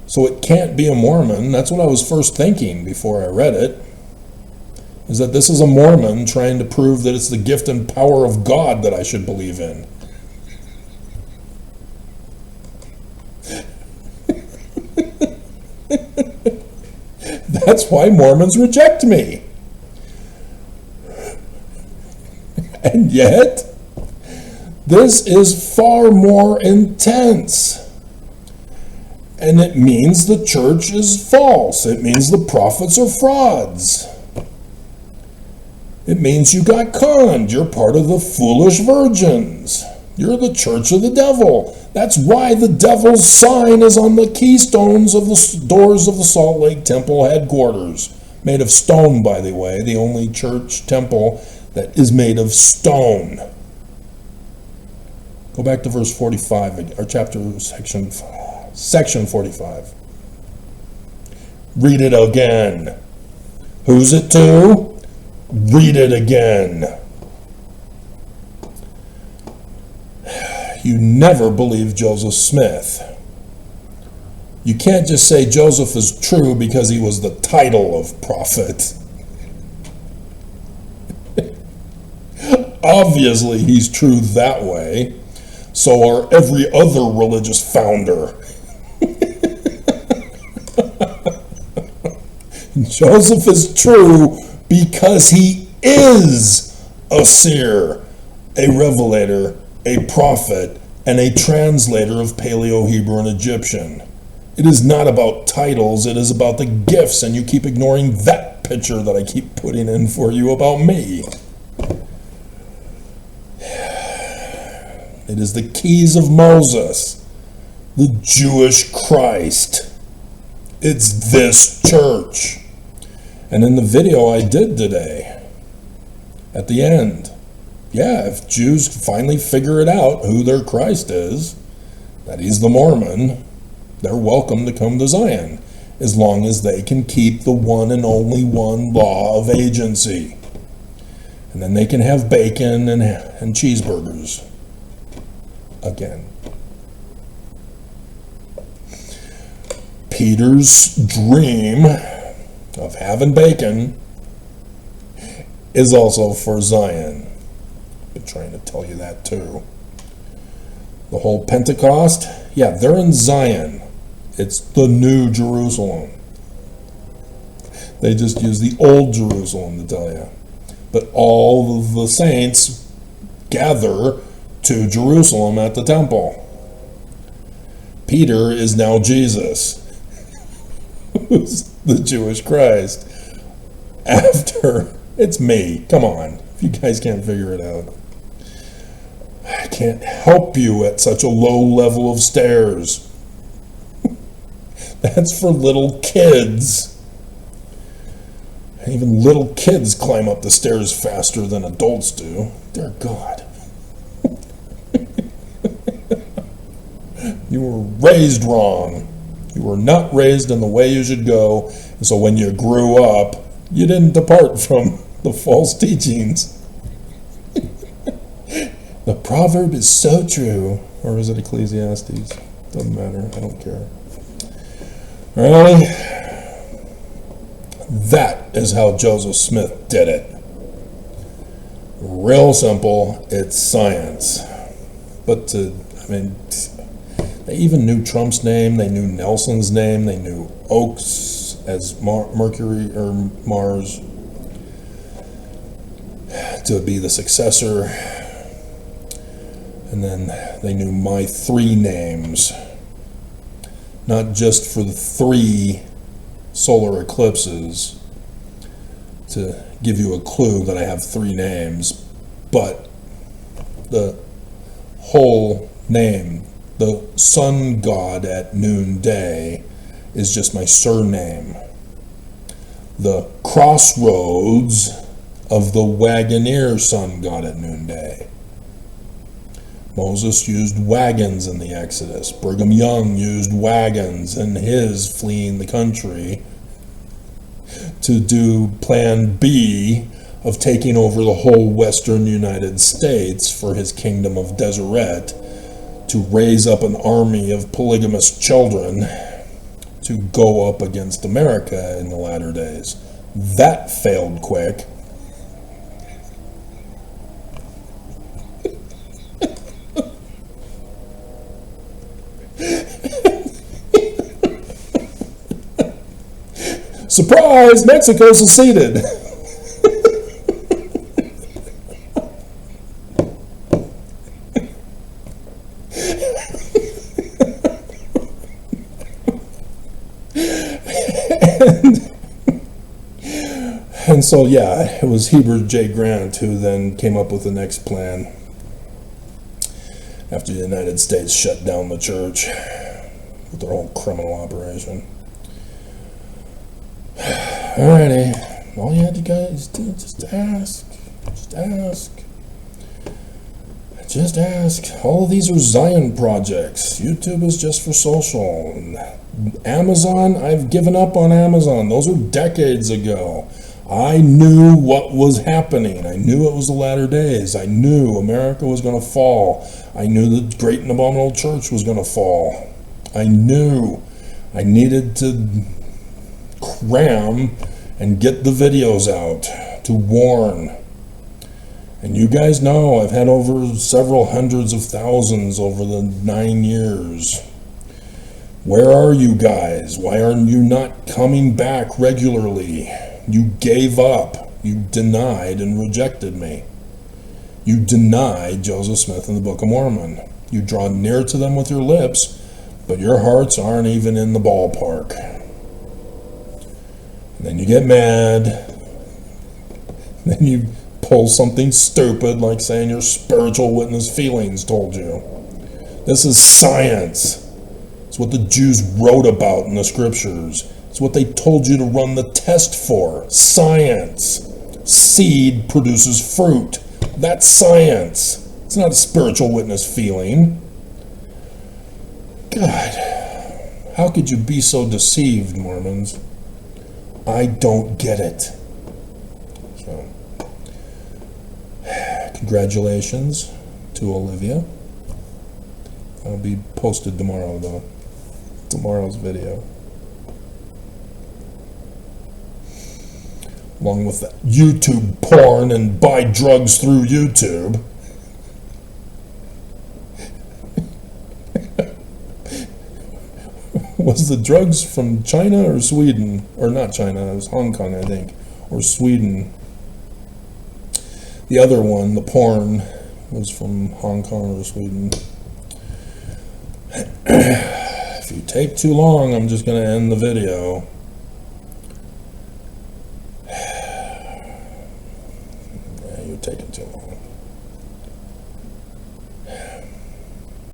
so it can't be a Mormon. That's what I was first thinking before I read it, is that this is a Mormon trying to prove that it's the gift and power of God that I should believe in. That's why Mormons reject me. And yet, this is far more intense. And it means the church is false. It means the prophets are frauds. It means you got conned. You're part of the foolish virgins. You're the church of the devil. That's why the devil's sign is on the keystones of the doors of the Salt Lake Temple headquarters. Made of stone, by the way. The only church temple that is made of stone. Go back to verse 45, or section 45. Read it again. Who's it to? Read it again. You never believe Joseph Smith. You can't just say Joseph is true because he was the title of prophet. Obviously, he's true that way. So are every other religious founder. Joseph is true because he is a seer, a revelator, a prophet, and a translator of Paleo-Hebrew and Egyptian. It is not about titles, it is about the gifts, and you keep ignoring that picture that I keep putting in for you about me. It is the keys of Moses, the Jewish Christ. It's this church. And in the video I did today, at the end, yeah, if Jews finally figure it out who their Christ is, that he's the Mormon, they're welcome to come to Zion, as long as they can keep the one and only one law of agency. And then they can have bacon and cheeseburgers again. Peter's dream of having bacon is also for Zion. Been trying to tell you that too. The whole Pentecost, yeah, they're in Zion. It's the New Jerusalem. They just use the Old Jerusalem to tell you. But all of the saints gather to Jerusalem at the temple. Peter is now Jesus, who's the Jewish Christ. After, it's me, come on, if you guys can't figure it out. can't help you at such a low level of stairs. That's for little kids. Even little kids climb up the stairs faster than adults do. Dear God. You were raised wrong. You were not raised in the way you should go. And so when you grew up, you didn't depart from the false teachings. The proverb is so true. Or is it Ecclesiastes? Doesn't matter. I don't care. Really? That is how Joseph Smith did it. Real simple. It's science. But they even knew Trump's name. They knew Nelson's name. They knew Oakes as Mercury or Mars to be the successor. And then they knew my 3 names. Not just for the 3 solar eclipses to give you a clue that I have 3 names, but the whole name, the sun god at noonday, is just my surname. The crossroads of the Wagoneer sun god at noonday. Moses used wagons in the Exodus. Brigham Young used wagons in his fleeing the country to do Plan B of taking over the whole western United States for his kingdom of Deseret, to raise up an army of polygamous children to go up against America in the latter days. That failed quick. Surprise! Mexico seceded. And so, yeah, it was Heber J. Grant who then came up with the next plan after the United States shut down the church with their whole criminal operation. Alrighty, all you had to guys do, just ask. All of these are Zion projects. YouTube is just for social. Amazon, I've given up on Amazon. Those were decades ago. I knew what was happening. I knew it was the latter days. I knew America was going to fall. I knew the great and abominable church was going to fall. I knew I needed to cram and get the videos out to warn. And you guys know I've had over several hundreds of thousands over the 9 years. Where are you guys? Why aren't you not coming back regularly? You gave up. You denied and rejected me. You denied Joseph Smith and the Book of Mormon. You draw near to them with your lips, but your hearts aren't even in the ballpark. And then you get mad. Then you pull something stupid like saying your spiritual witness feelings told you. This is science. It's what the Jews wrote about in the scriptures. It's what they told you to run the test for. Science. Seed produces fruit. That's science. It's not a spiritual witness feeling. God, how could you be so deceived, Mormons? I don't get it. So, congratulations to Olivia. That'll be posted tomorrow, though. Tomorrow's video. Along with that YouTube porn and buy drugs through YouTube. Was the drugs from China or Sweden? Or not China, it was Hong Kong, I think. Or Sweden. The other one, the porn, was from Hong Kong or Sweden. If you take too long, I'm just going to end the video.